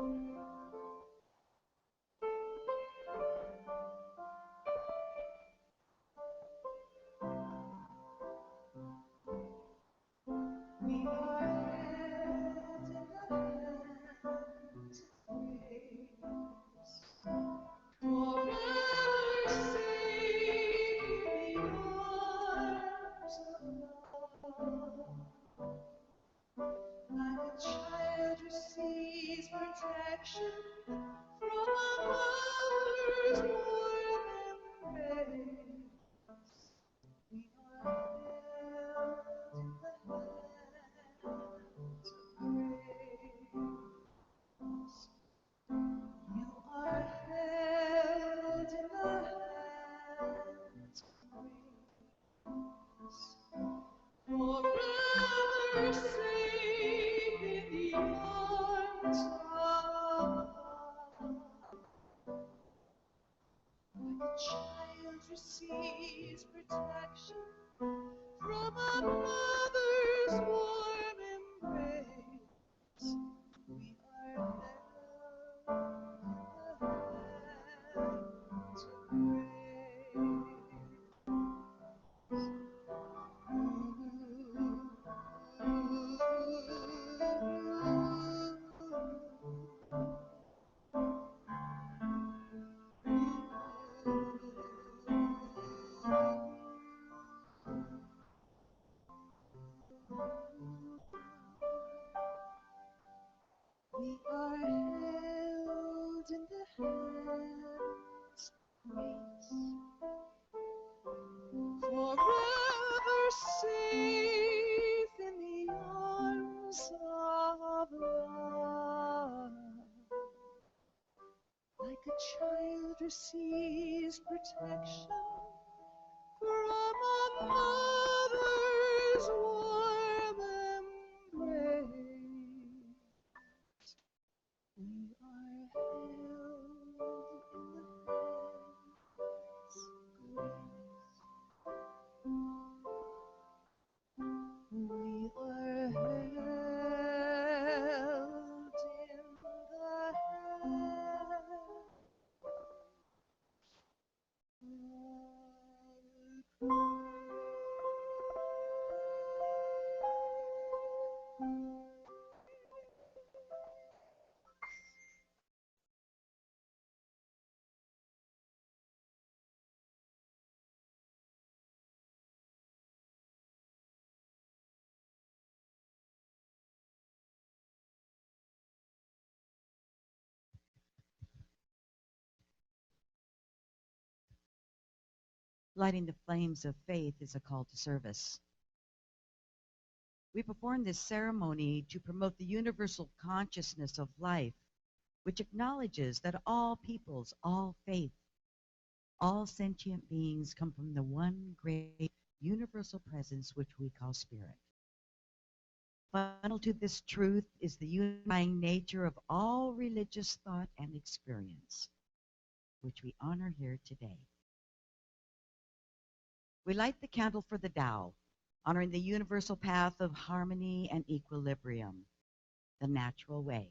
We are held in the hands of grace, forever safe in the arms of love. Like a child receives protection from a mother's warm embrace, we are held in the hands of grace. You are held in the hands of grace, forever safe in the arms of love. Like a child receives protection from a mother's warm embrace, we are held in the hands of grace. We are held in the hands of grace, forever safe in the arms of love. Like a child receives protection from a mother's warm embrace, we are held in the hands of grace. We are held in the Lighting the flames of faith is a call to service. We perform this ceremony to promote the universal consciousness of life, which acknowledges that all peoples, all faith, all sentient beings come from the one great universal presence which we call spirit. Fundamental to this truth is the unifying nature of all religious thought and experience, which we honor here today. We light the candle for the Tao, honoring the universal path of harmony and equilibrium, the natural way.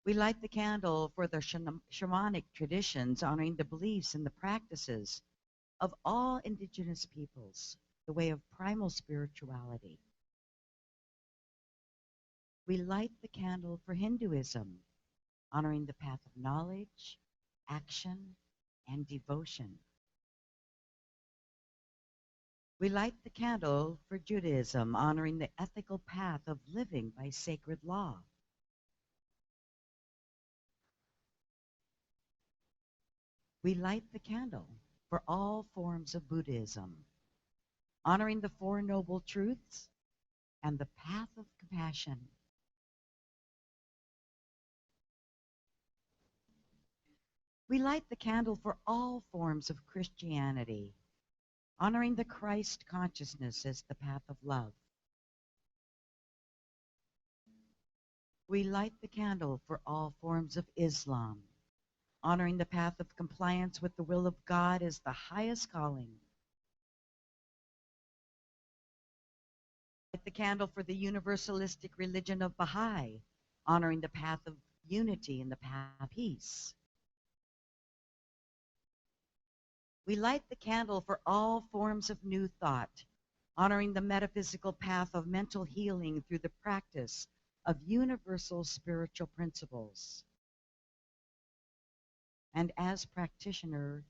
We light the candle for the shamanic traditions, honoring the beliefs and the practices of all indigenous peoples, the way of primal spirituality. We light the candle for Hinduism, honoring the path of knowledge, action, and devotion. We light the candle for Judaism, honoring the ethical path of living by sacred law. We light the candle for all forms of Buddhism, honoring the Four Noble Truths and the path of compassion. We light the candle for all forms of Christianity, honoring the Christ consciousness as the path of love. We light the candle for all forms of Islam, honoring the path of compliance with the will of God as the highest calling. We light the candle for the universalistic religion of Baha'i, honoring the path of unity and the path of peace. We light the candle for all forms of new thought, honoring the metaphysical path of mental healing through the practice of universal spiritual principles. And as practitioner,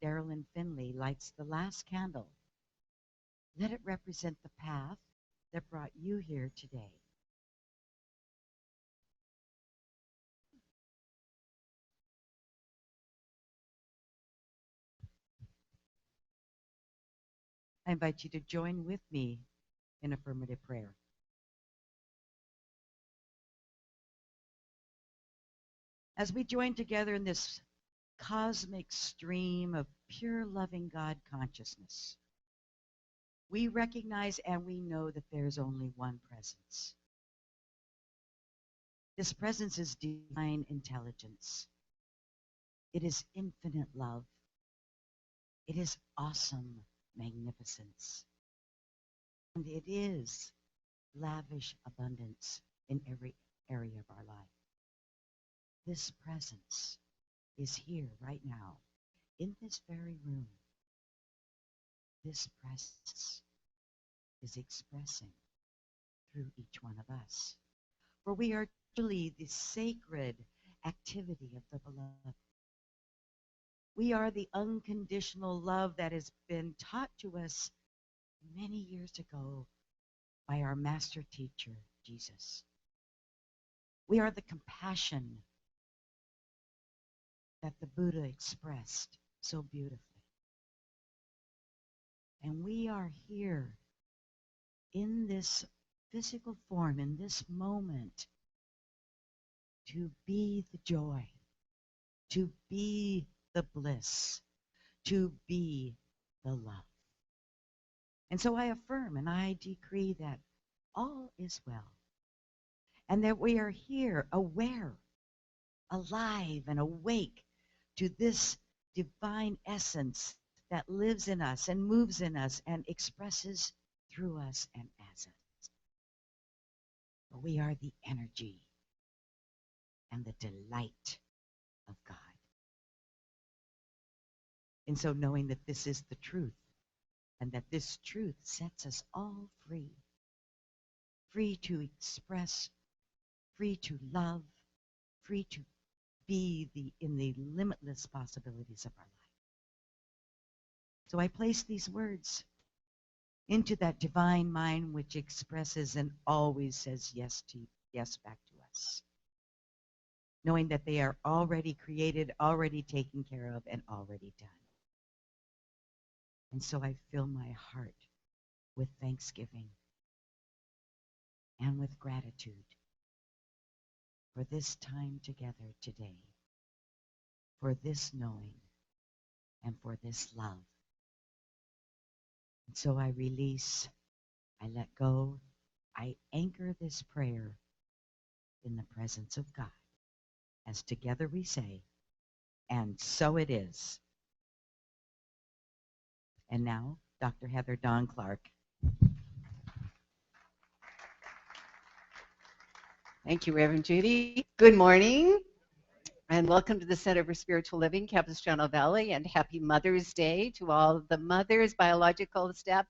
Darylyn Finley lights the last candle. Let it represent the path that brought you here today. I invite you to join with me in affirmative prayer. As we join together in this cosmic stream of pure loving God consciousness, we recognize and we know that there is only one presence. This presence is divine intelligence. It is infinite love. It is awesome magnificence. And it is lavish abundance in every area of our life. This presence is here right now, in this very room. This presence is expressing through each one of us. For we are truly the sacred activity of the beloved. We are the unconditional love that has been taught to us many years ago by our master teacher, Jesus. We are the compassion that the Buddha expressed so beautifully. And we are here in this physical form, in this moment, to be the joy, to be the bliss, to be the love. And so I affirm and I decree that all is well, and that we are here aware, alive, and awake to this divine essence that lives in us and moves in us and expresses through us and as us. For we are the energy and the delight of God. And so knowing that this is the truth, and that this truth sets us all free, free to express, free to love, free to be in the limitless possibilities of our life. So I place these words into that divine mind which expresses and always says yes back to us, knowing that they are already created, already taken care of, and already done. And so I fill my heart with thanksgiving and with gratitude for this time together today, for this knowing, and for this love. And so I release, I let go, I anchor this prayer in the presence of God, as together we say, and so it is. And now, Dr. Heather Dawn Clark. Thank you, Reverend Judy. Good morning, and welcome to the Center for Spiritual Living, Capistrano Valley, and happy Mother's Day to all the mothers, biological staff,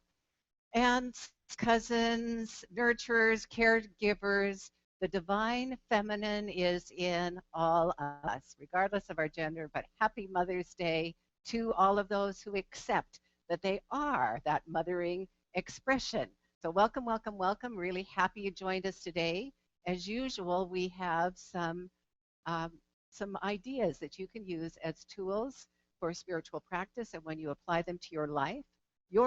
aunts, cousins, nurturers, caregivers. The divine feminine is in all of us, regardless of our gender, but happy Mother's Day to all of those who accept that they are that mothering expression. So welcome, welcome, welcome. Really happy you joined us today. As usual, we have some ideas that you can use as tools for spiritual practice, and when you apply them to your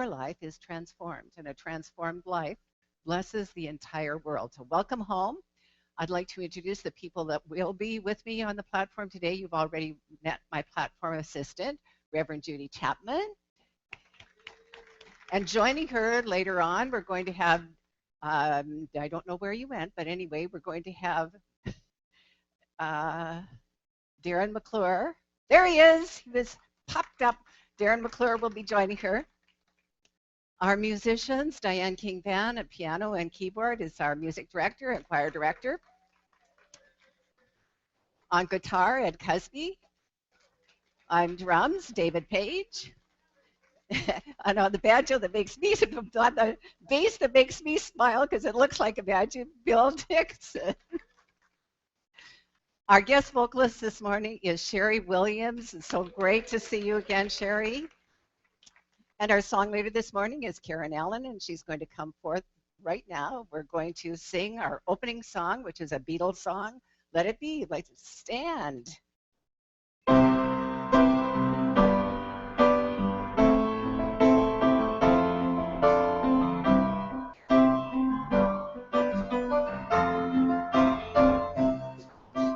life is transformed, and a transformed life blesses the entire world. So welcome home. I'd like to introduce the people that will be with me on the platform today. You've already met my platform assistant, Reverend Judy Chapman. And joining her later on, we're going to have, I don't know where you went, but anyway, we're going to have Darren McClure. There he is. He was popped up. Darren McClure will be joining her. Our musicians, Diane King-Van at piano and keyboard is our music director and choir director. On guitar, Ed Cusby. On drums, David Page. And on the banjo that makes me, on the bass that makes me smile because it looks like a banjo, Bill Dixon. Our guest vocalist this morning is Sherry Williams. It's so great to see you again, Sherry. And our songwriter this morning is Karen Allen, and she's going to come forth right now. We're going to sing our opening song, which is a Beatles song, Let It Be. Let's stand.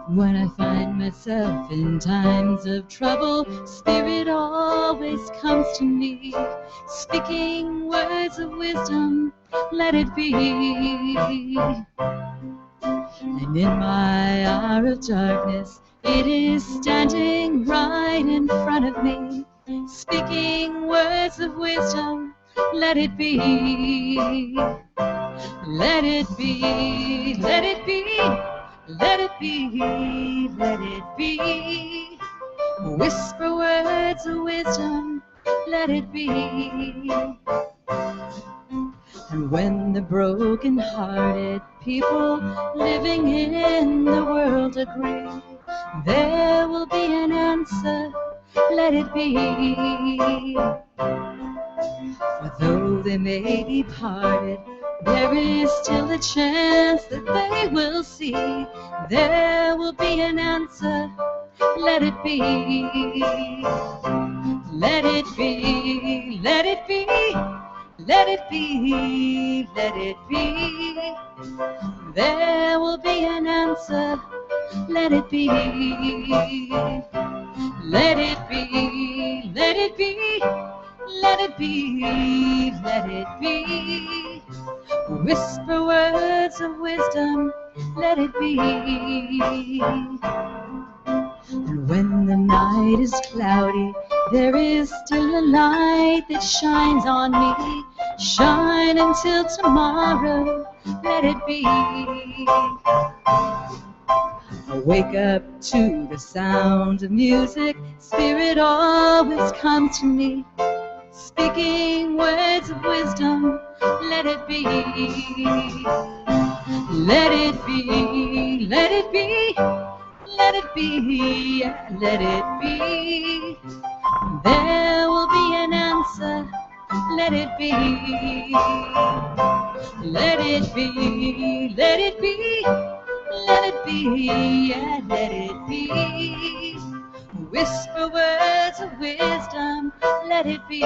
When I find myself in times of trouble, Spirit always comes to me, speaking words of wisdom, let it be. And in my hour of darkness, it is standing right in front of me, speaking words of wisdom, let it be. Let it be, let it be. Let it be, let it be. Whisper words of wisdom, let it be. And when the broken-hearted people living in the world agree, there will be an answer, let it be. For though they may be parted, there is still a chance that they will see. There will be an answer, let it be. Let it be, let it be, let it be, let it be. There will be an answer, let it be. Let it be, let it be, let it be, let it be. Whisper words of wisdom, let it be. And when the night is cloudy, there is still a light that shines on me. Shine until tomorrow, let it be. I wake up to the sound of music, Spirit always comes to me, speaking words of wisdom, let it be. Let it be, let it be, let it be, let it be. There will be an answer, let it be. Let it be, let it be, let it be, let it be. Whisper words of wisdom, let it be.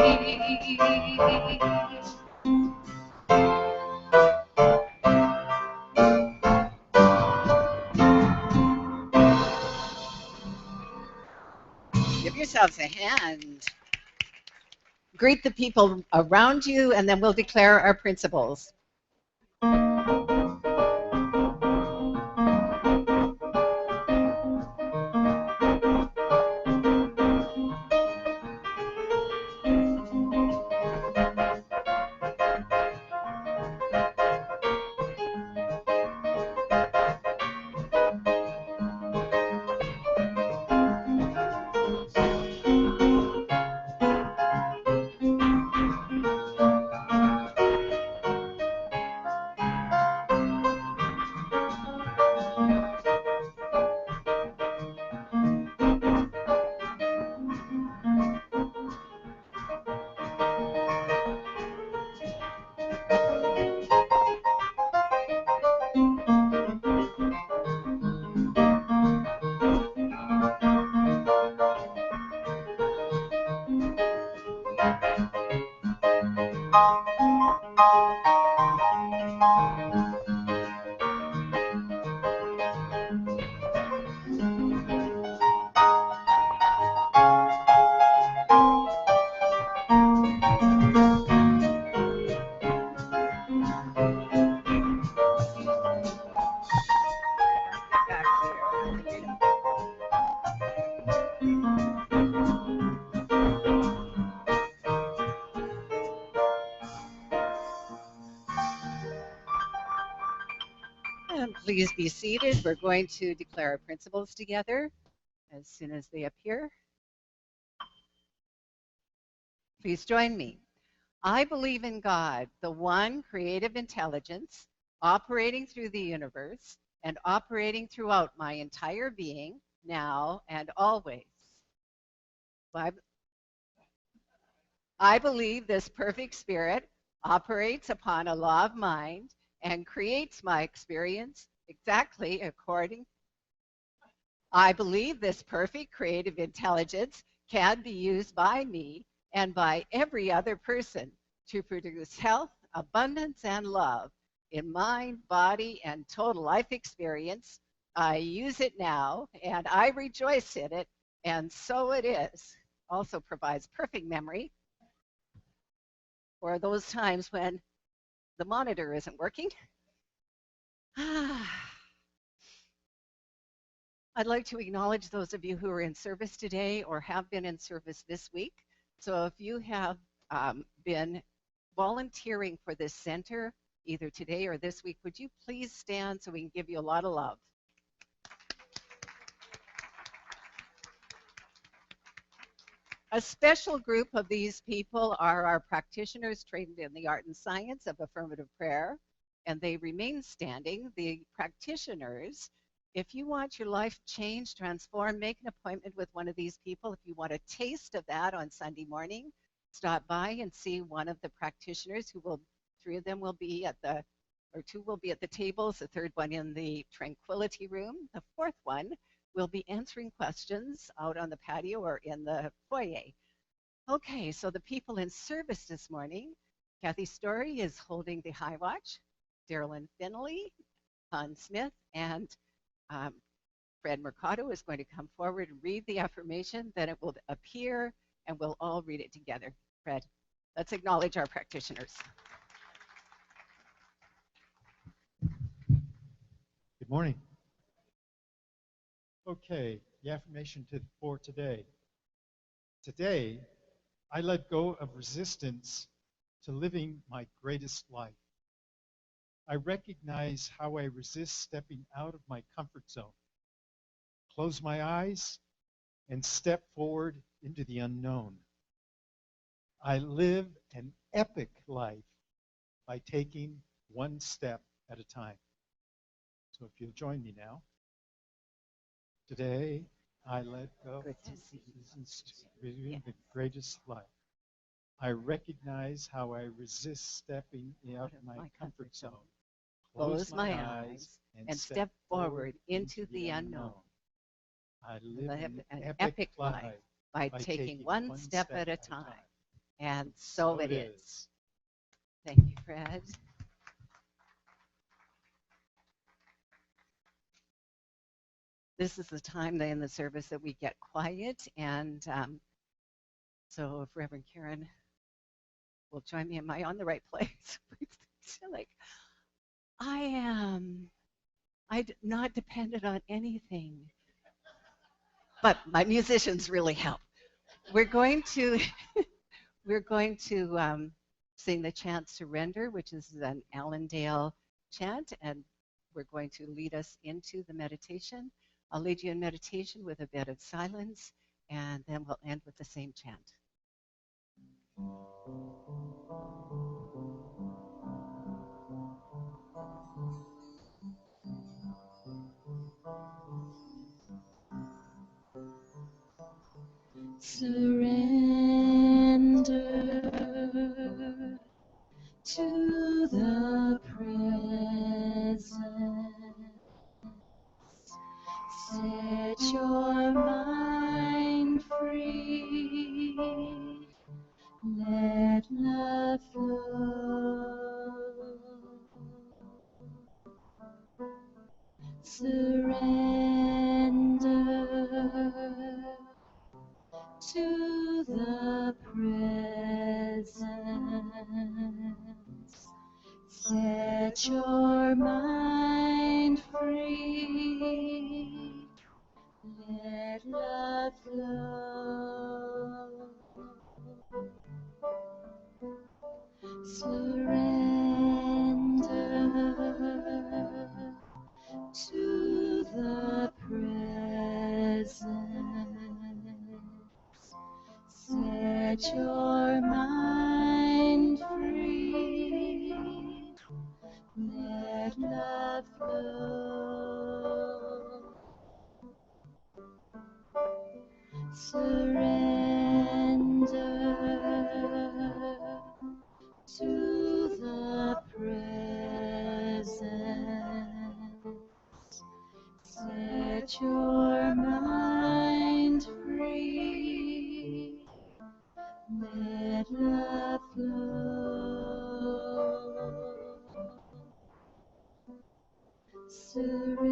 Give yourselves a hand. Greet the people around you, and then we'll declare our principles. Please be seated. We're going to declare our principles together as soon as they appear. Please join me. I believe in God, the one creative intelligence operating through the universe and operating throughout my entire being, now and always. I believe this perfect spirit operates upon a law of mind and creates my experience exactly according. I believe this perfect creative intelligence can be used by me and by every other person to produce health, abundance, and love in mind, body, and total life experience. I use it now, and I rejoice in it, and so it is. Also provides perfect memory for those times when the monitor isn't working. I'd like to acknowledge those of you who are in service today or have been in service this week. So if you have been volunteering for this center, either today or this week, would you please stand so we can give you a lot of love? A special group of these people are our practitioners trained in the art and science of affirmative prayer, and they remain standing. The practitioners, if you want your life changed, transformed, make an appointment with one of these people. If you want a taste of that on Sunday morning, stop by and see one of the practitioners who will, three of them will be at the, or two will be at the tables, the third one in the tranquility room, the fourth one will be answering questions out on the patio or in the foyer. Okay, so the people in service this morning, Kathy Story is holding the high watch, Darylyn Finley, Con Smith, and Fred Mercado is going to come forward and read the affirmation, then it will appear and we'll all read it together. Fred, let's acknowledge our practitioners. Good morning. Okay, the affirmation for today. Today, I let go of resistance to living my greatest life. I recognize how I resist stepping out of my comfort zone. Close my eyes and step forward into the unknown. I live an epic life by taking one step at a time. So if you'll join me now. Today, I let go Good to see you. resistance to living the greatest life. I recognize how I resist stepping out of my comfort zone. Close my eyes and step forward into the unknown. I live an epic life by taking one step at a time. And so it is. Thank you, Fred. This is the time in the service that we get quiet, and so if Reverend Karen will join me, am I on the right place? Like, I'm not dependent on anything, but my musicians really help. We're going to sing the chant Surrender, which is an Allendale chant, and we're going to lead us into the meditation. I'll lead you in meditation with a bit of silence, and then we'll end with the same chant. Surrender to the presence. Set your mind free. Let love flow. Surrender to the presence. Set your mind free. Let love flow. Surrender Set your mind free. Let love flow. Surrender to the presence. Set your mind free. Let love flow. Surrender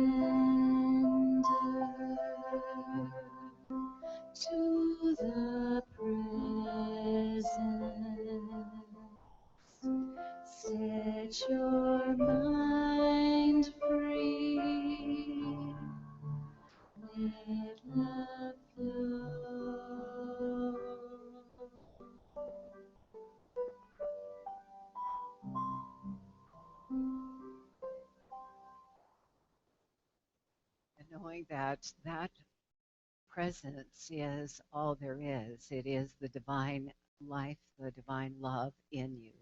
to the presence. Set your mind free. Let love flow. And knowing that that presence is all there is. It is the divine life, the divine love in you.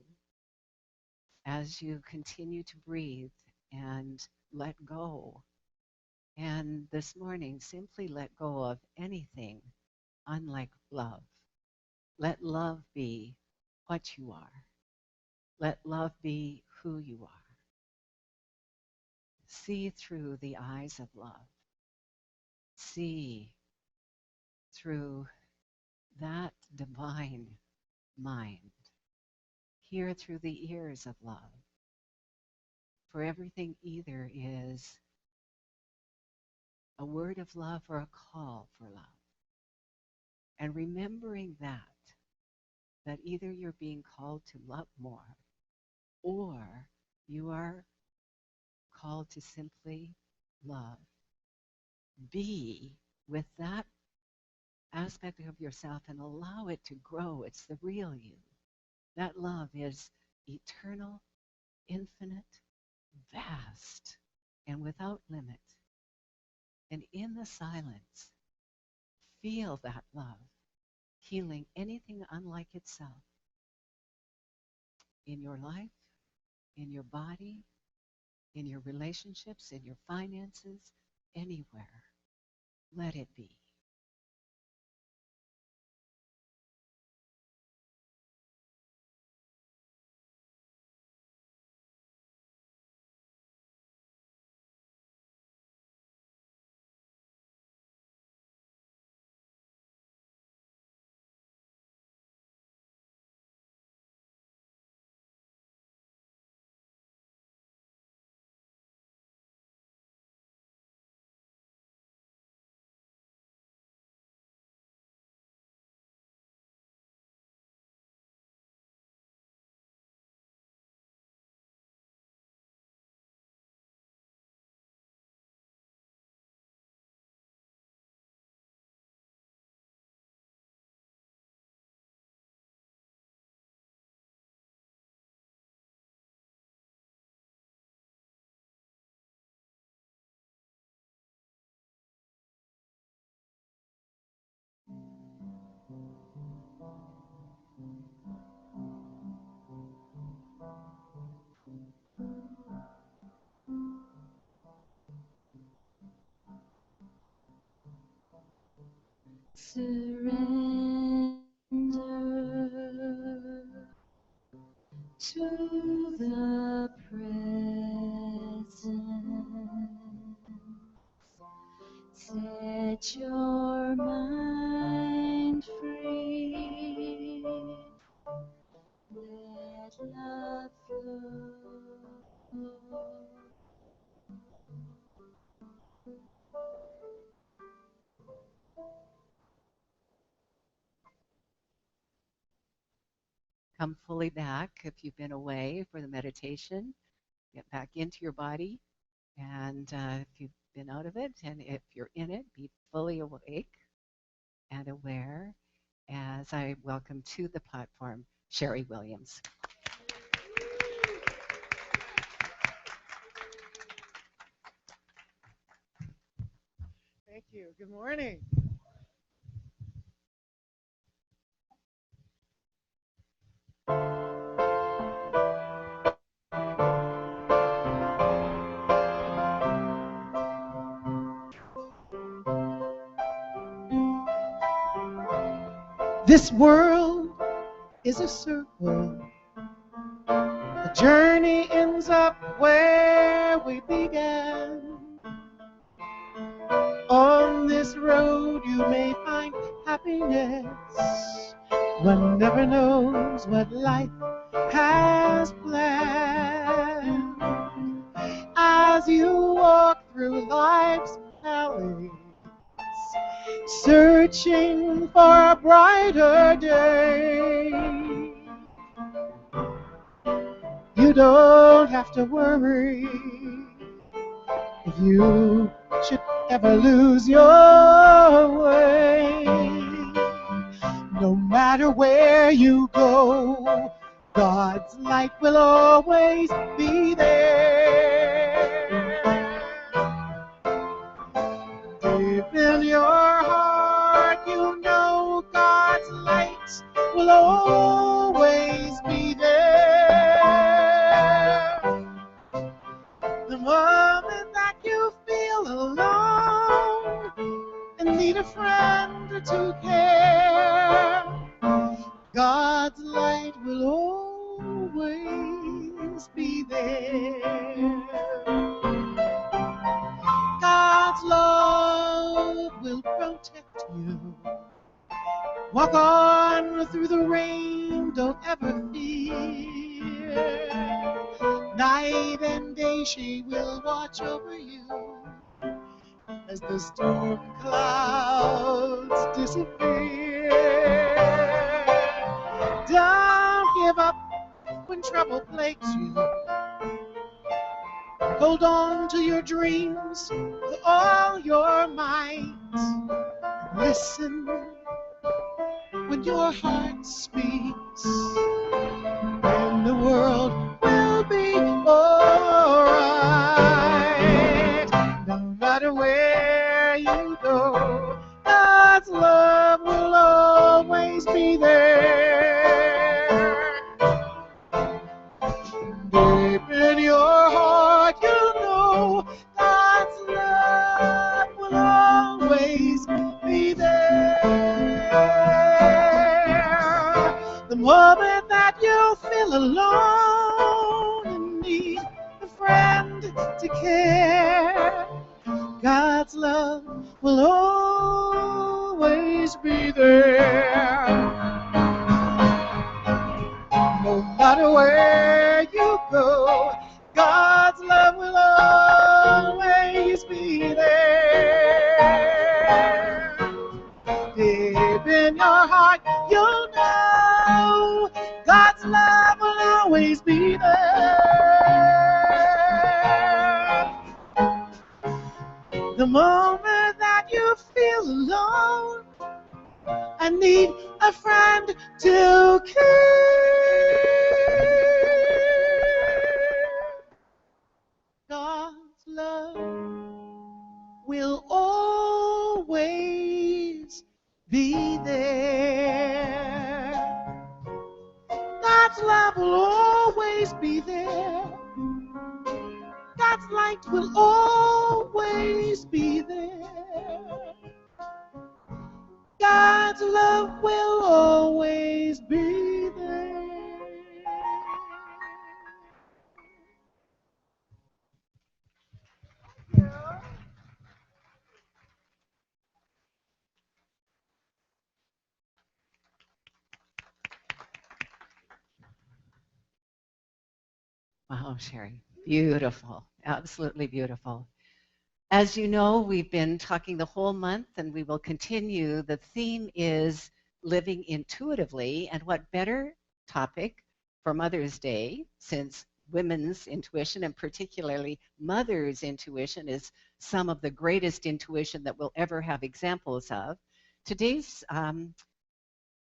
As you continue to breathe and let go, and this morning simply let go of anything unlike love. Let love be what you are. Let love be who you are. See through the eyes of love. See through that divine mind. Hear through the ears of love. For everything either is a word of love or a call for love. And remembering that either you're being called to love more or you are called to simply love. Be with that aspect of yourself and allow it to grow. It's the real you. That love is eternal, infinite, vast, and without limit. And in the silence, feel that love healing anything unlike itself in your life, in your body, in your relationships, in your finances, anywhere. Let it be. Surrender to the presence. Set your mind free. Let love flow. Come fully back if you've been away for the meditation. Get back into your body. And if you've been out of it, and if you're in it, be fully awake and aware as I welcome to the platform Sherry Williams. Thank you. Good morning. This world is a circle. The journey ends up where we began. On this road you may find happiness. One never knows what life has planned. As you walk through life's alleys, searching for a brighter day, you don't have to worry if you should ever lose your way. No matter where you go, God's light will always be there. Deep in your heart, you know God's light will always be there. The moment that you feel alone and need a friend to care, God's light will always be there. God's love will protect you. Walk on through the rain, don't ever fear. Night and day she will watch over you as the storm clouds disappear. Don't give up when trouble plagues you. Hold on to your dreams with all your might. Listen when your heart speaks, and the world will be alright. No matter where you go, God's love will always be there. Deep in your heart, you know God's love will always be there. The moment that you feel alone and need a friend to care, God's love will always be there. No matter where you go, God's love will always be there. Deep in your heart, you'll know God's love will always be there. The moment that you feel alone, I need a friend to care. God's love will always be there. God's love will always be there. God's light will always be there. God's love will always be there. Wow, Sherry, beautiful, absolutely beautiful. As you know, we've been talking the whole month and we will continue. The theme is living intuitively, and what better topic for Mother's Day, since women's intuition and particularly mother's intuition is some of the greatest intuition that we'll ever have examples of. Today's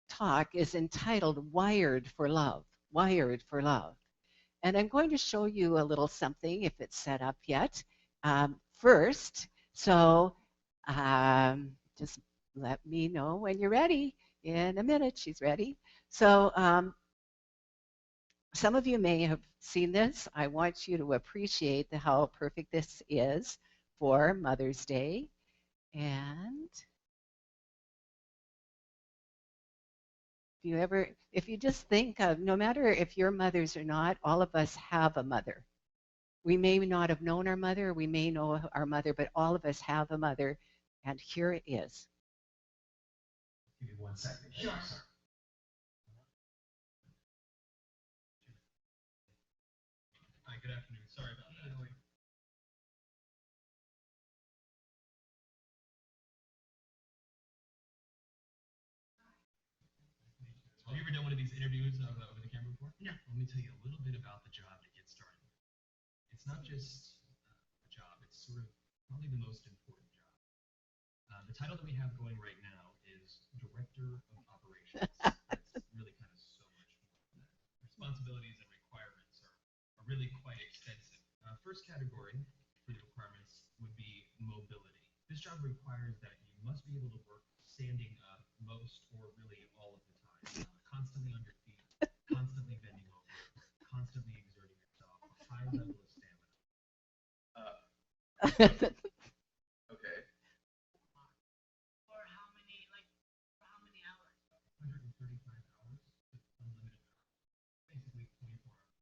talk is entitled Wired for Love, Wired for Love. And I'm going to show you a little something if it's set up yet. First, so just let me know when you're ready. In a minute, she's ready. So some of you may have seen this. I want you to appreciate how perfect this is for Mother's Day. And If you just think of, no matter if you're mothers or not, all of us have a mother. We may not have known our mother, we may know our mother, but all of us have a mother, and here it is. Give me 1 second. Sure. Hi, good afternoon. Sorry about that. Have you ever done one of these interviews over the camera before? No. Let me tell you a little bit about the job to get started. It's not just a job, it's sort of probably the most important job. The title that we have going right now is Director of Operations. That's really kind of so much more than that. Responsibilities and requirements are really quite extensive. First category for the requirements would be mobility. This job requires that you must be able to work standing up most or really all of the time, constantly on your feet, constantly bending over, constantly exerting yourself, a high level of stamina. Okay. For how many hours? 135 hours with unlimited hours. Basically 24 hours a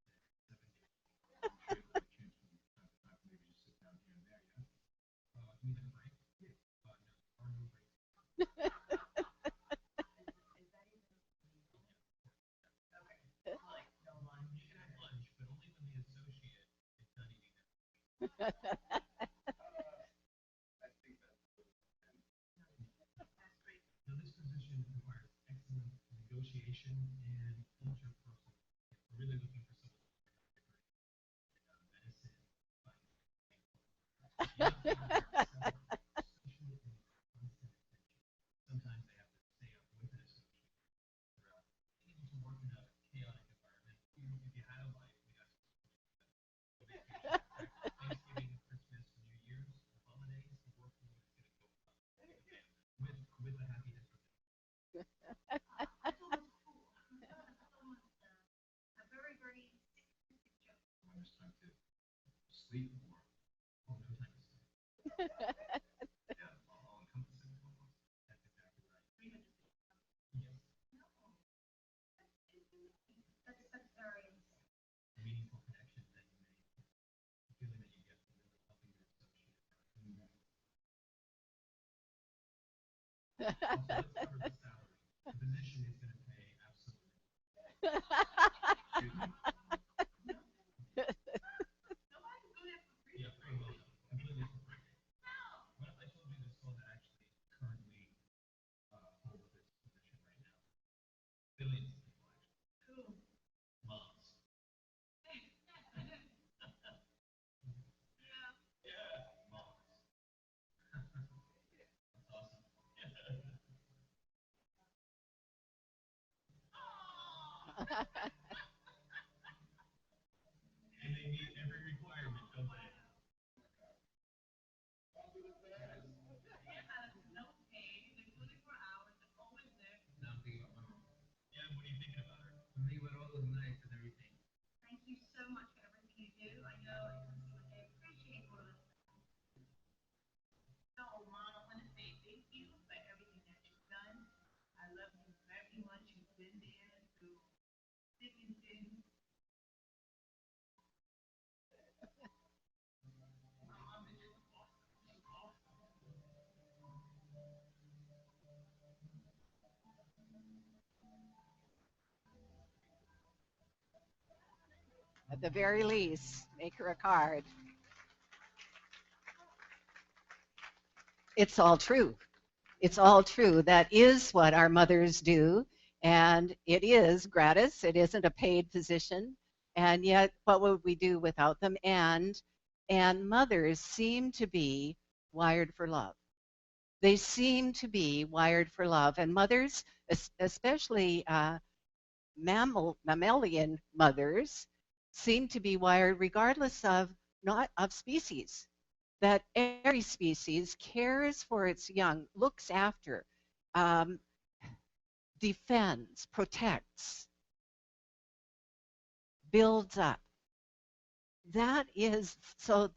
day, 7 days. Maybe just sit down here and there, yeah. You need a break? Yeah. No, there are no breaks. No lunch. You can have lunch, but only when the associate is done eating their lunch. I think that's good. Now, this position requires excellent negotiation and interpersonal. We're really looking for someone who's medicine, sometimes they have to stay up with an associate throughout. Being able to work in a chaotic environment, if you had a life, we got Thanksgiving, Christmas, New Year's, holidays, the workload is going to go up with the happy disposition. A very, very there's time to sleep more. Oh, no time to sleep. Yeah, all encompassing almost. That's exactly right. 300. Yes. That's very meaningful connection that you make. The feeling that you get from really helping your associate. Also, let's cover the salary. The position is going to pay absolutely. Excuse me. Yeah, very well done. Completely for free. What I told you this fellow that actually currently holds this position right now. Billions of people actually. Moms. Yeah, moms. That's awesome. And they meet every requirement, don't they? Now think about my mom. Yeah, what are you thinking about her? I'm thinking about all those nights and everything. Thank you so much for everything you do. I know I appreciate all of it. So, Mom, I want to say thank you for everything that you've done. I love you very much. You've been there through thick and thin. At the very least, make her a card. It's all true. It's all true. That is what our mothers do, and it is gratis. It isn't a paid position, and yet what would we do without them? And mothers seem to be wired for love. They seem to be wired for love, and mothers, especially mammalian mothers, seem to be wired regardless of not of species, that every species cares for its young, looks after, defends, protects, builds up. That is, so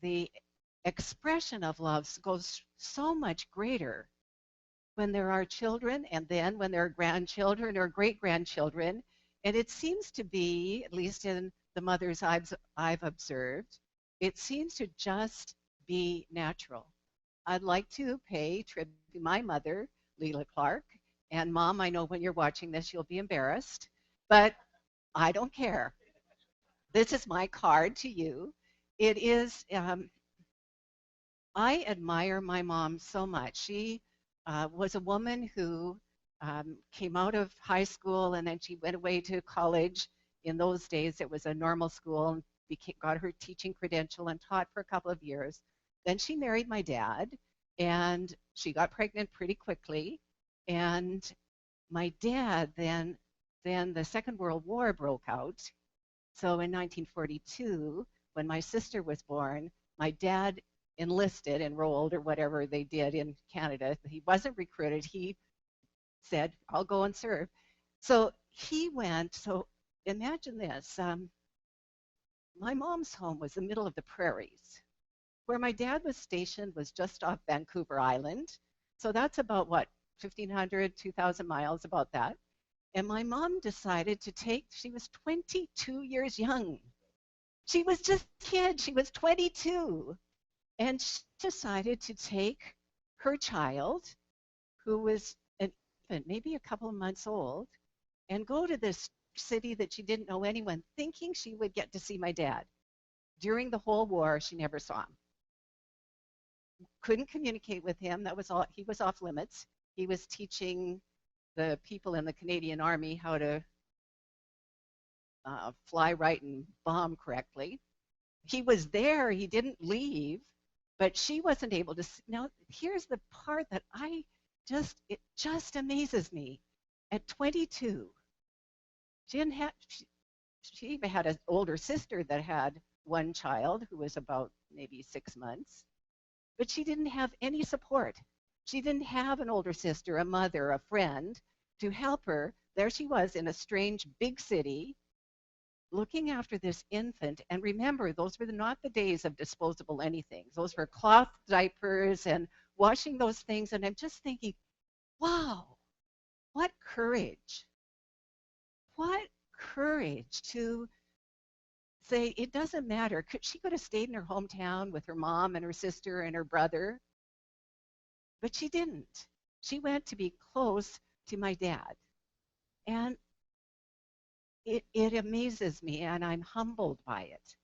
the expression of love goes so much greater when there are children, and then when there are grandchildren or great-grandchildren. And it seems to be, at least in the mothers I've observed, it seems to just be natural. I'd like to pay tribute to my mother, Leela Clark, and Mom, I know when you're watching this, you'll be embarrassed, but I don't care. This is my card to you. It is, I admire my mom so much. She was a woman who came out of high school and then she went away to college. In those days, it was a normal school, and got her teaching credential and taught for a couple of years. Then she married my dad, and she got pregnant pretty quickly. And my dad, then the Second World War broke out. So in 1942, when my sister was born, my dad enlisted, enrolled, or whatever they did in Canada. He wasn't recruited. He said, I'll go and serve. So he went. So imagine this. My mom's home was the middle of the prairies. Where my dad was stationed was just off Vancouver Island. So that's about, what, 1,500, 2,000 miles, about that. And my mom decided to take, she was 22 years young. She was just a kid. She was 22. And she decided to take her child, who was an infant, maybe a couple of months old, and go to this city that she didn't know anyone, thinking she would get to see my dad. During the whole war, she never saw him. Couldn't communicate with him. That was all. He was off limits. He was teaching the people in the Canadian Army how to fly right and bomb correctly. He was there. He didn't leave, but she wasn't able to. Now, here's the part that it just amazes me. At 22, she didn't have. She even had an older sister that had one child who was about maybe 6 months, but she didn't have any support. She didn't have an older sister, a mother, a friend to help her. There she was in a strange big city looking after this infant. And remember, those were not the days of disposable anything. Those were cloth diapers and washing those things. And I'm just thinking, wow, what courage. What courage to say it doesn't matter. She could have stayed in her hometown with her mom and her sister and her brother, but she didn't. She went to be close to my dad. And it amazes me, and I'm humbled by it.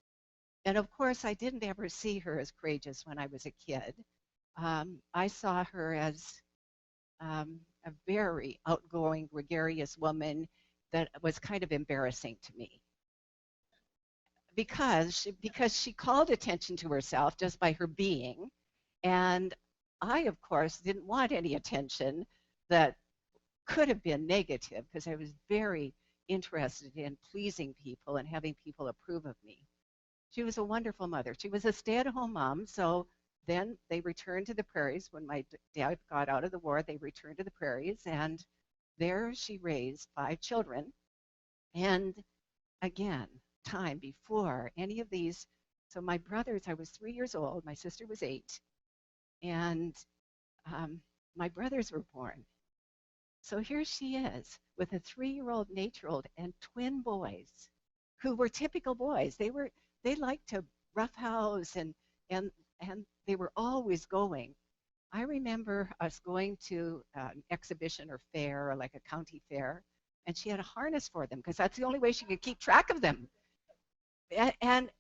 And of course, I didn't ever see her as courageous when I was a kid. I saw her as a very outgoing, gregarious woman that was kind of embarrassing to me. Because she called attention to herself just by her being. And I, of course, didn't want any attention that could have been negative, because I was very interested in pleasing people and having people approve of me. She was a wonderful mother. She was a stay-at-home mom, so then they returned to the prairies. When my dad got out of the war, they returned to the prairies, and there she raised 5 children. And again, time before any of these. So my brothers, I was 3 years old, my sister was 8, and my brothers were born. So here she is with a 3-year-old and 8-year-old and twin boys who were typical boys. They liked to roughhouse and they were always going. I remember us going to an exhibition or fair, or like a county fair, and she had a harness for them because that's the only way she could keep track of them. And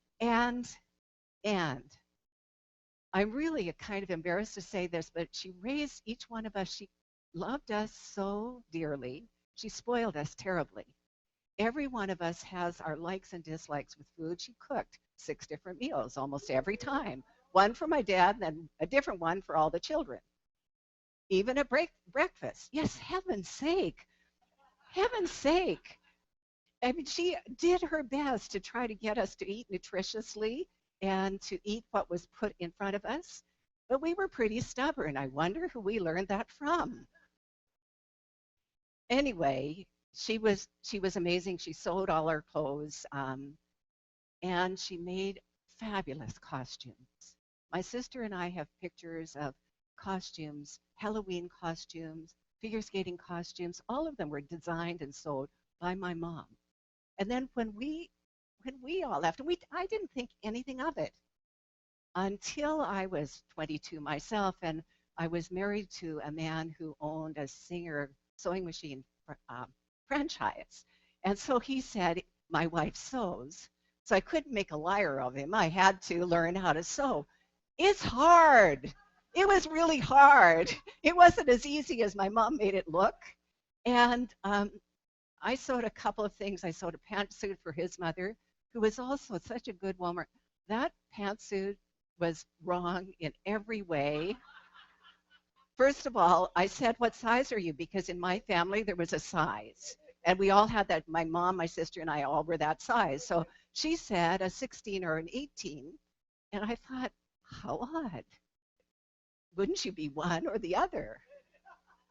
I'm really kind of embarrassed to say this, but she raised each one of us. She loved us so dearly. She spoiled us terribly. Every one of us has our likes and dislikes with food. She cooked 6 different meals almost every time. One for my dad, and then a different one for all the children. Even at breakfast. Yes, heaven's sake. Heaven's sake. I mean, she did her best to try to get us to eat nutritiously and to eat what was put in front of us. But we were pretty stubborn. I wonder who we learned that from. Anyway, she was amazing. She sewed all our clothes, and she made fabulous costumes. My sister and I have pictures of costumes, Halloween costumes, figure skating costumes. All of them were designed and sewed by my mom. And then when we all left, and I didn't think anything of it until I was 22 myself, and I was married to a man who owned a Singer sewing machine franchise. And so he said, my wife sews. So I couldn't make a liar of him. I had to learn how to sew. It's hard. It was really hard. It wasn't as easy as my mom made it look. And I sewed a couple of things. I sewed a pantsuit for his mother, who was also such a good woman. That pantsuit was wrong in every way. First of all, I said, what size are you? Because in my family, there was a size. And we all had that. My mom, my sister, and I all were that size. So she said a 16 or an 18. And I thought, how odd. Wouldn't you be one or the other?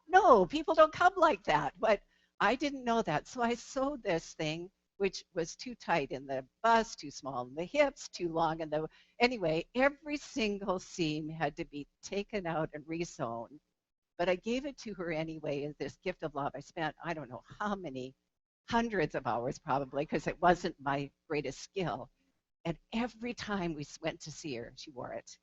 No, people don't come like that. But I didn't know that. So I sewed this thing, which was too tight in the bust, too small in the hips, too long in the. Anyway, every single seam had to be taken out and resewn. But I gave it to her anyway as this gift of love. I spent, I don't know how many, hundreds of hours probably, because it wasn't my greatest skill. And every time we went to see her, she wore it.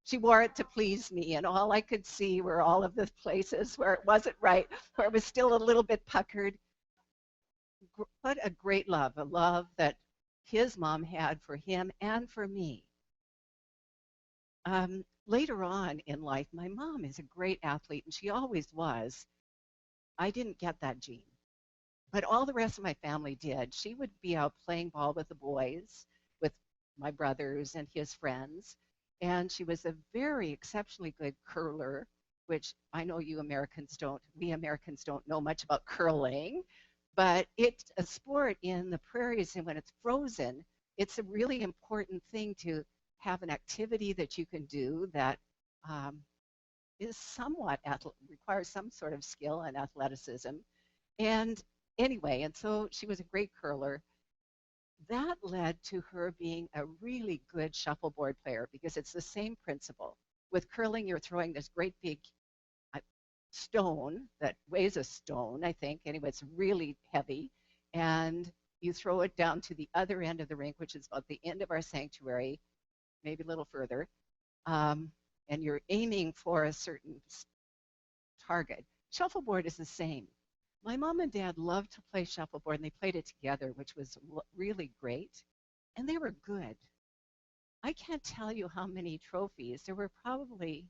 She wore it to please me, and all I could see were all of the places where it wasn't right, where it was still a little bit puckered. What a great love, a love that his mom had for him and for me. Later on in life, my mom is a great athlete, and she always was. I didn't get that gene, but all the rest of my family did. She would be out playing ball with the boys, with my brothers and his friends, and she was a very exceptionally good curler, which I know we Americans don't know much about curling, but it's a sport in the prairies, and when it's frozen, it's a really important thing to have an activity that you can do that is somewhat requires some sort of skill and athleticism. And anyway, and so she was a great curler. That led to her being a really good shuffleboard player because it's the same principle. With curling, you're throwing this great big stone that weighs a stone, I think. Anyway, it's really heavy. And you throw it down to the other end of the rink, which is about the end of our sanctuary, maybe a little further, and you're aiming for a certain target. Shuffleboard is the same. My mom and dad loved to play shuffleboard, and they played it together, which was really great, and they were good. I can't tell you how many trophies. There were probably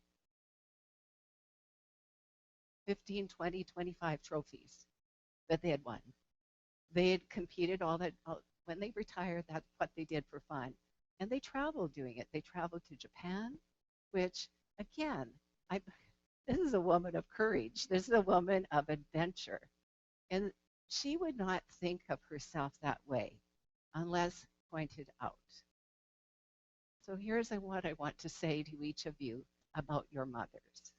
15, 20, 25 trophies that they had won. They had competed when they retired, that's what they did for fun. And they traveled doing it. They traveled to Japan, which, again, this is a woman of courage. This is a woman of adventure. And she would not think of herself that way unless pointed out. So here's what I want to say to each of you about your mothers.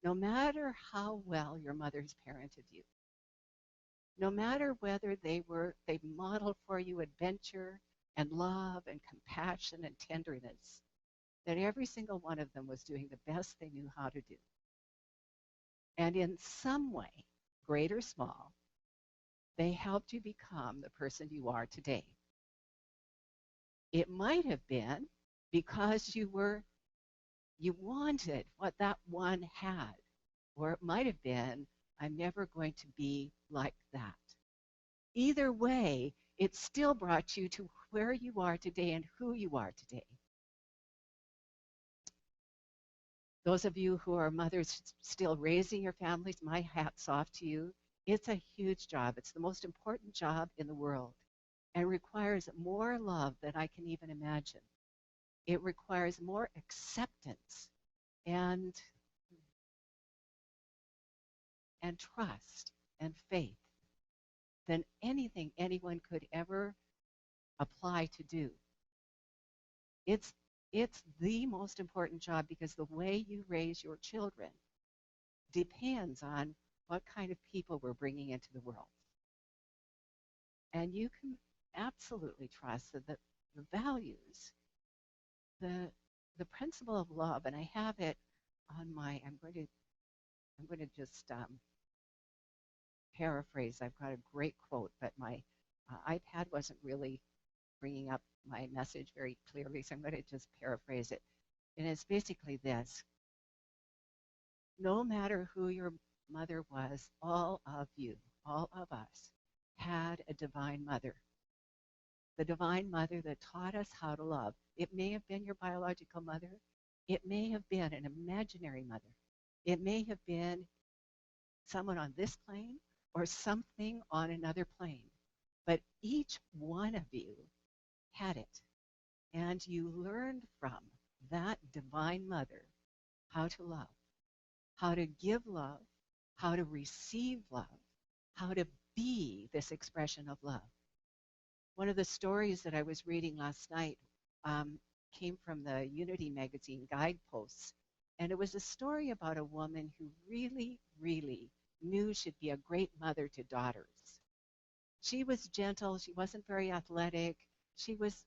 No matter how well your mothers parented you, no matter whether they modeled for you adventure and love and compassion and tenderness, that every single one of them was doing the best they knew how to do. And in some way, great or small, they helped you become the person you are today. It might have been because you wanted what that one had, or it might have been, I'm never going to be like that. Either way, it still brought you to where you are today and who you are today. Those of you who are mothers still raising your families, my hat's off to you. It's a huge job. It's the most important job in the world and requires more love than I can even imagine. It requires more acceptance and trust and faith than anything anyone could ever apply to do. It's the most important job because the way you raise your children depends on what kind of people we're bringing into the world. And you can absolutely trust that the values, the principle of love, and I have it I'm going to just paraphrase. I've got a great quote, but my iPad wasn't really bringing up my message very clearly, so I'm going to just paraphrase it. And it's basically this: no matter who your mother was, all of you, all of us, had a divine mother. The divine mother that taught us how to love. It may have been your biological mother. It may have been an imaginary mother. It may have been someone on this plane or something on another plane. But each one of you had it. And you learned from that divine mother how to love, how to give love, how to receive love, how to be this expression of love. One of the stories that I was reading last night came from the Unity magazine Guideposts, and it was a story about a woman who really, really knew she'd be a great mother to daughters. She was gentle, she wasn't very athletic, she was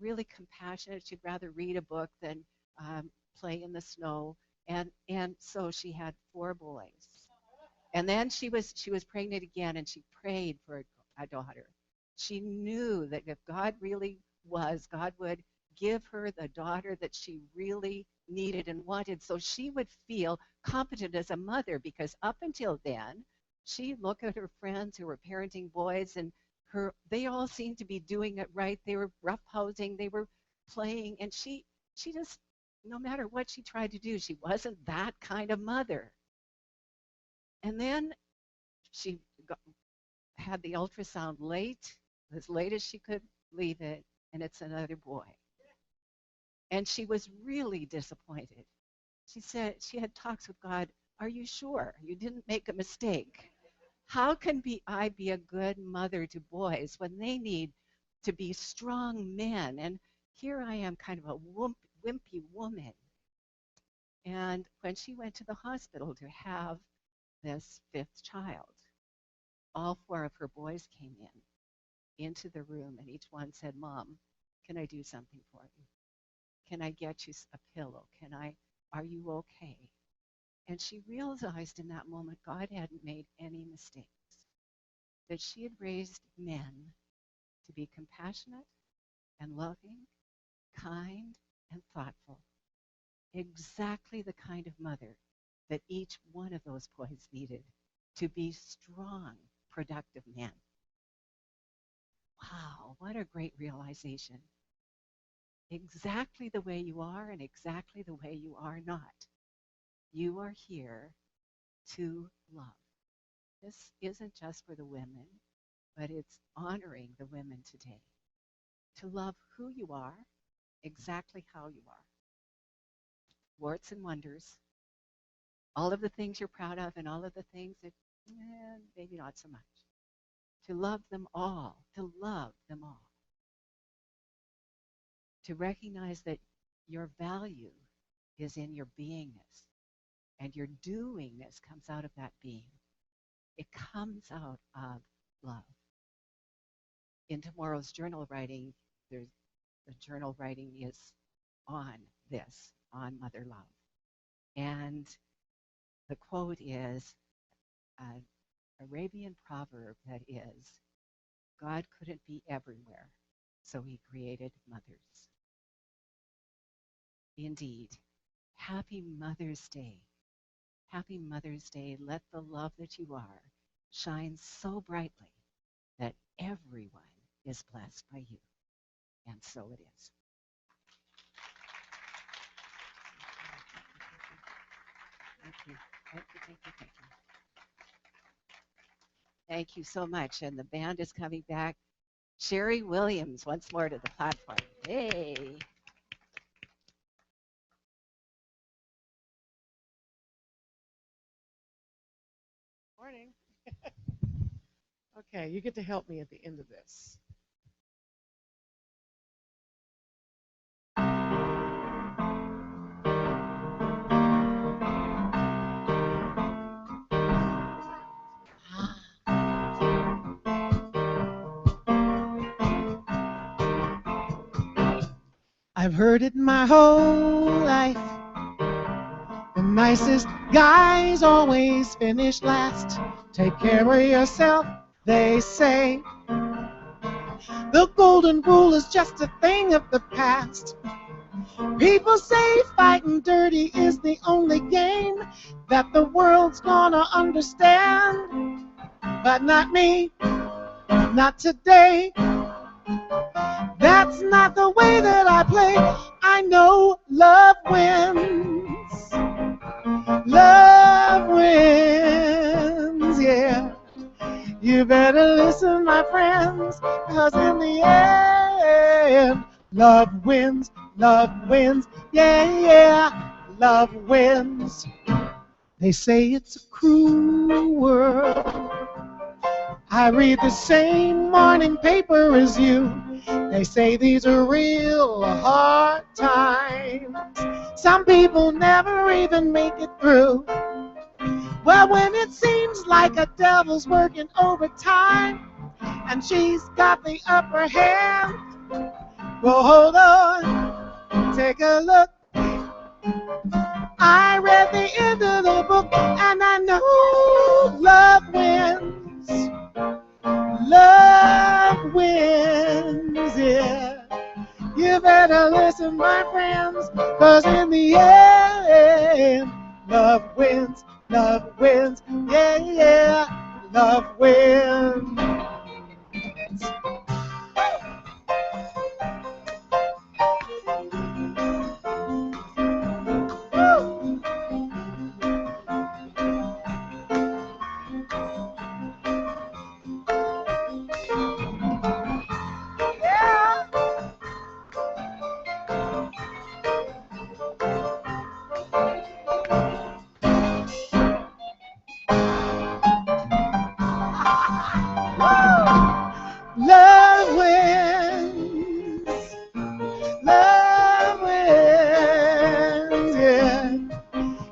really compassionate. She'd rather read a book than play in the snow, and so she had 4 boys. And then she was pregnant again, and she prayed for a daughter. She knew that if God really was, God would give her the daughter that she really needed and wanted, so she would feel competent as a mother, because up until then, she looked at her friends who were parenting boys, and they all seemed to be doing it right. They were roughhousing, they were playing, and she just, no matter what she tried to do, she wasn't that kind of mother. And then she had the ultrasound late, as late as she could leave it, and it's another boy. And she was really disappointed. She said she had talks with God. Are you sure you didn't make a mistake? How can I be a good mother to boys when they need to be strong men? And here I am, kind of a wimpy woman. And when she went to the hospital to have this 5th child, all 4 of her boys came into the room, and each one said, "Mom, can I do something for you? Can I get you a pillow? Are you okay?" And she realized in that moment God hadn't made any mistakes, that she had raised men to be compassionate and loving, kind and thoughtful, exactly the kind of mother that each one of those boys needed to be strong, productive men. Wow, what a great realization. Exactly the way you are and exactly the way you are not. You are here to love. This isn't just for the women, but it's honoring the women today. To love who you are, exactly how you are. Warts and wonders, all of the things you're proud of and all of the things that maybe not so much. To love them all, to love them all. To recognize that your value is in your beingness, and your doingness comes out of that being. It comes out of love. In tomorrow's journal writing, the journal writing is on this, on mother love. And the quote is an Arabian proverb that is, God couldn't be everywhere, so he created mothers. Indeed, happy Mother's Day. Happy Mother's Day. Let the love that you are shine so brightly that everyone is blessed by you. And so it is. Thank you. Thank you, thank you, thank you. Thank you so much. And the band is coming back. Sherry Williams once more to the platform. Hey. Morning. Okay, you get to help me at the end of this. I've heard it my whole life. nicest guys always finish last. Take care of yourself, they say. The golden rule is just a thing of the past. People say fighting dirty is the only game that the world's gonna understand. But not me, not today. That's not the way that I play. I know love wins. Love wins, yeah. You better listen, my friends, cause in the end, love wins, yeah, yeah, love wins. They say it's a cruel world. I read the same morning paper as you. They say these are real hard times. Some people never even make it through. Well, when it seems like a devil's working overtime and she's got the upper hand, well, hold on, take a look. I read the end of the book and I know love wins. Love wins, yeah. You better listen, my friends, cause in the end, love wins, yeah, yeah, love wins. Love wins. Love wins, yeah.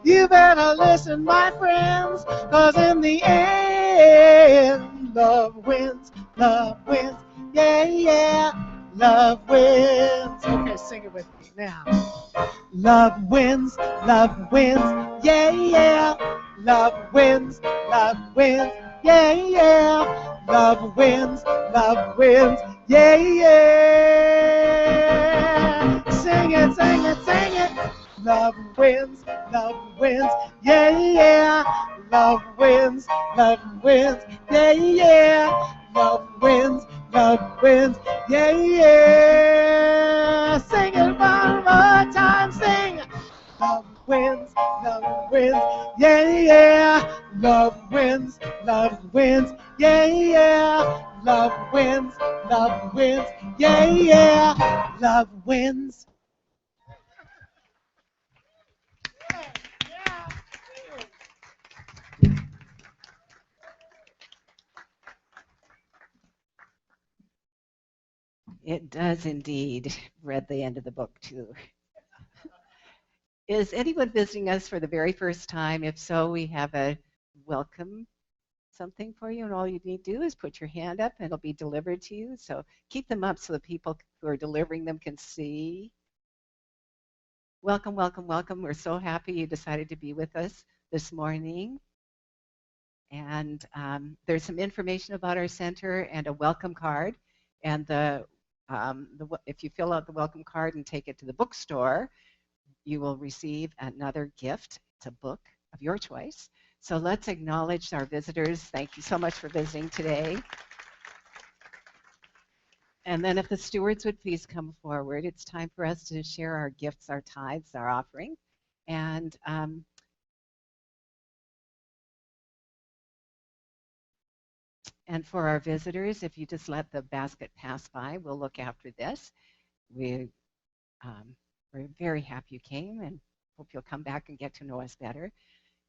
You better listen, my friends, cause in the end, love wins, yeah, yeah, love wins. Okay, sing it with me now. Love wins, yeah, yeah, love wins, yeah, yeah. Love wins, yeah, yeah. Sing it, sing it, sing it. Love wins, yeah, yeah. Love wins, yeah, yeah. Love wins, yeah, yeah. Sing it one more time, sing. Love wins, yeah, yeah. Love wins, yeah, yeah. Love wins, yeah, yeah. Love wins. It does indeed. Read the end of the book too. Is anyone visiting us for the very first time? If so, we have a welcome something for you, and all you need to do is put your hand up and it'll be delivered to you. So keep them up so the people who are delivering them can see. Welcome, welcome, welcome. We're so happy you decided to be with us this morning. And there's some information about our center and a welcome card. And if you fill out the welcome card and take it to the bookstore, you will receive another gift. It's a book of your choice. So let's acknowledge our visitors. Thank you so much for visiting today. And then if the stewards would please come forward, it's time for us to share our gifts, our tithes, our offering. And for our visitors, if you just let the basket pass by, we'll look after this. We're very happy you came and hope you'll come back and get to know us better.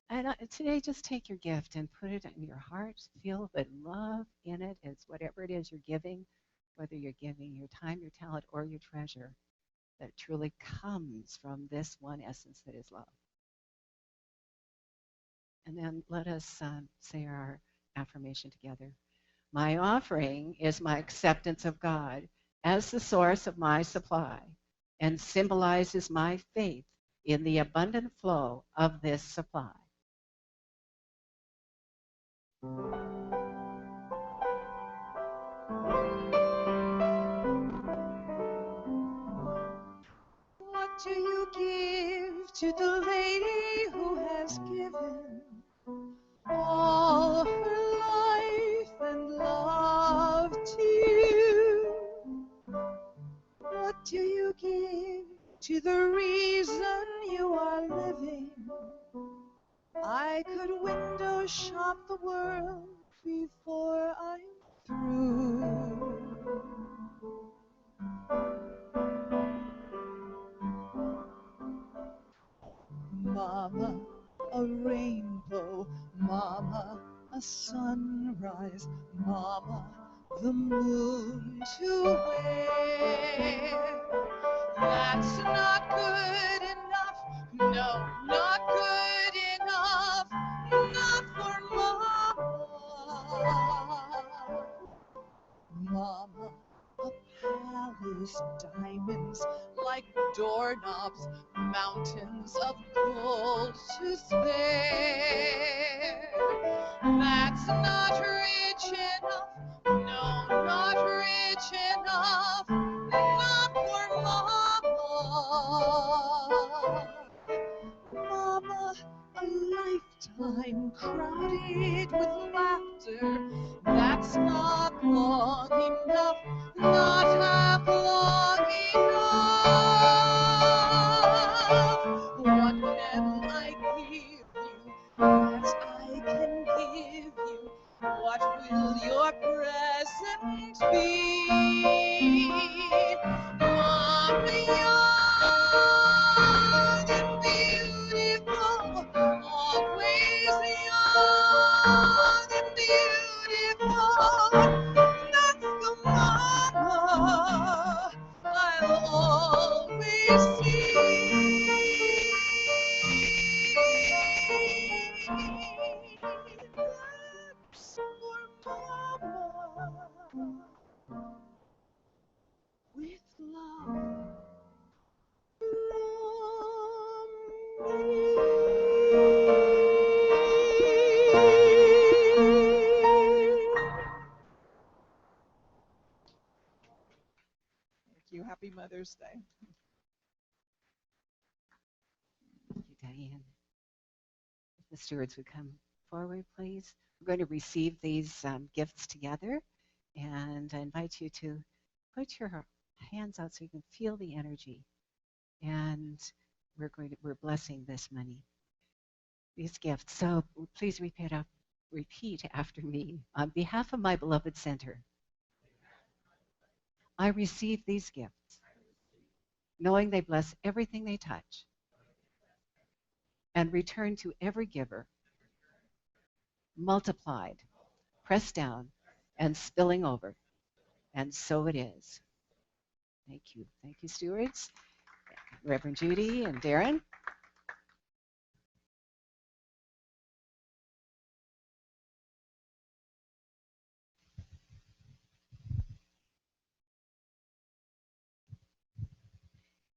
And today, just take your gift and put it in your heart. Feel the love in it. It's whatever it is you're giving, whether you're giving your time, your talent, or your treasure, that truly comes from this one essence that is love. And then let us say our affirmation together. My offering is my acceptance of God as the source of my supply and symbolizes my faith in the abundant flow of this supply. What do you give to the lady who has given all her life and love to you? What do you give to the reason you are living? I could window shop the world before I'm through. Mama, a rainbow, Mama, a sunrise, Mama, the moon to wear. That's not good enough, no, not good enough, not for Mama. Mama, a palace, diamonds like doorknobs, mountains of gold to spare. That's not rich enough, no, not rich enough, not for Mama. Mama, a lifetime crowded with laughter, that's not long enough, not half long enough. What can I give you that I can give you? What will your present be? Mama, young and beautiful, always young and beautiful. That's the Mama I'll always see. That's for Mama with love from Thank you. Happy Mother's Day. Thank you, Diane. If the stewards would come forward, please. We're going to receive these gifts together, and I invite you to put your hands out so you can feel the energy. And we're blessing this money, these gifts. So please repeat after me. On behalf of my beloved center, I receive these gifts, knowing they bless everything they touch and return to every giver, multiplied, pressed down, and spilling over. And so it is. Thank you. Thank you, stewards. Reverend Judy and Darren.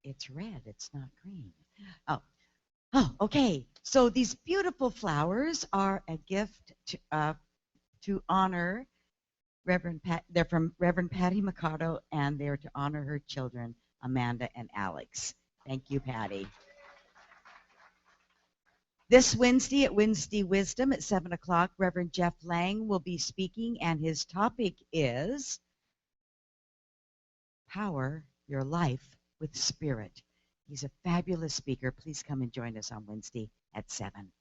It's red, it's not green. Oh, okay. So these beautiful flowers are a gift to honor Reverend Pat. They're from Reverend Patty Mikado, and they're to honor her children, Amanda and Alex. Thank you, Patty. This Wednesday at Wednesday Wisdom at 7 o'clock, Reverend Jeff Lang will be speaking, and his topic is Power Your Life with Spirit. He's a fabulous speaker. Please come and join us on Wednesday at 7.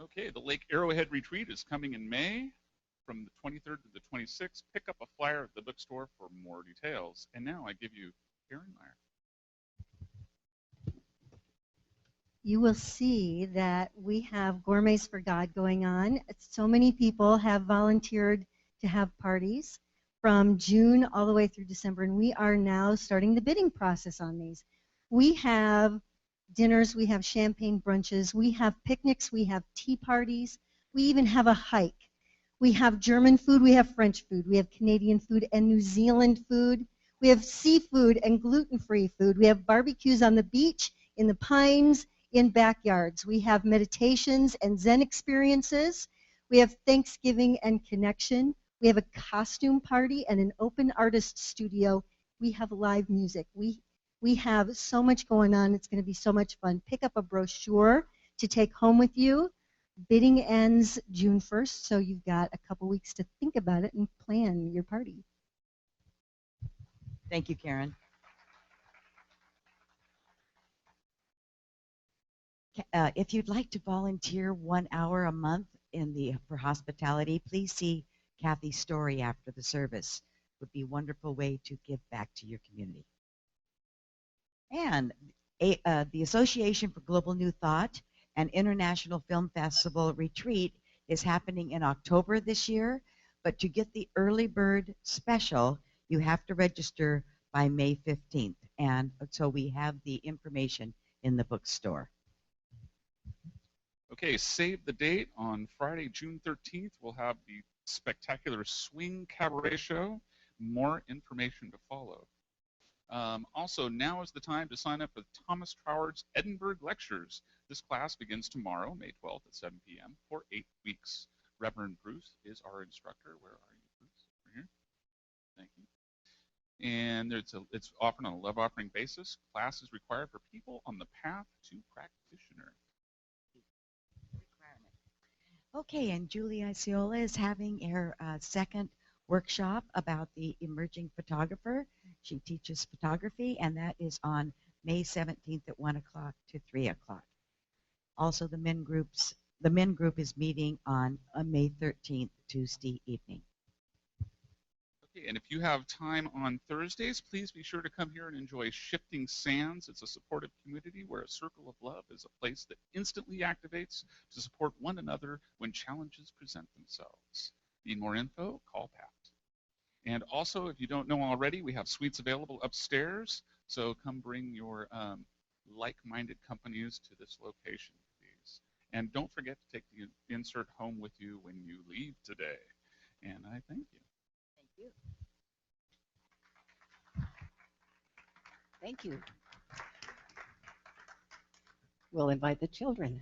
Okay, the Lake Arrowhead Retreat is coming in May from the 23rd to the 26th. Pick up a flyer at the bookstore for more details. And now I give you Karen Meyer. You will see that we have Gourmets for God going on. So many people have volunteered to have parties from June all the way through December, and we are now starting the bidding process on these. We have dinners, we have champagne brunches, we have picnics, we have tea parties, we even have a hike. We have German food, we have French food, we have Canadian food and New Zealand food. We have seafood and gluten-free food. We have barbecues on the beach, in the pines, in backyards. We have meditations and Zen experiences. We have Thanksgiving and connection. We have a costume party and an open artist studio. We have live music. We have so much going on. It's going to be so much fun. Pick up a brochure to take home with you. Bidding ends June 1st, so you've got a couple weeks to think about it and plan your party. Thank you, Karen. If you'd like to volunteer 1 hour a month for hospitality, please see Kathy's story after the service. It would be a wonderful way to give back to your community. And the Association for Global New Thought and International Film Festival retreat is happening in October this year, but to get the early bird special, you have to register by May 15th. And so we have the information in the bookstore. Okay, save the date. On Friday, June 13th, we'll have the spectacular Swing Cabaret Show. More information to follow. Also, now is the time to sign up for Thomas Troward's Edinburgh Lectures. This class begins tomorrow, May 12th at 7 p.m. for 8 weeks. Reverend Bruce is our instructor. Where are you, Bruce? Over here. Thank you. And it's offered on a love offering basis. Class is required for people on the path to practitioner. Okay, and Julie Isiola is having her second workshop about the emerging photographer. She teaches photography, and that is on May 17th at 1 o'clock to 3 o'clock. Also, the men group is meeting on May 13th, Tuesday evening. Okay, and if you have time on Thursdays, please be sure to come here and enjoy Shifting Sands. It's a supportive community where a circle of love is a place that instantly activates to support one another when challenges present themselves. Need more info? Call Pat. And also, if you don't know already, we have suites available upstairs, so come bring your like-minded companies to this location, please. And don't forget to take the insert home with you when you leave today. And I thank you. Thank you. Thank you. We'll invite the children.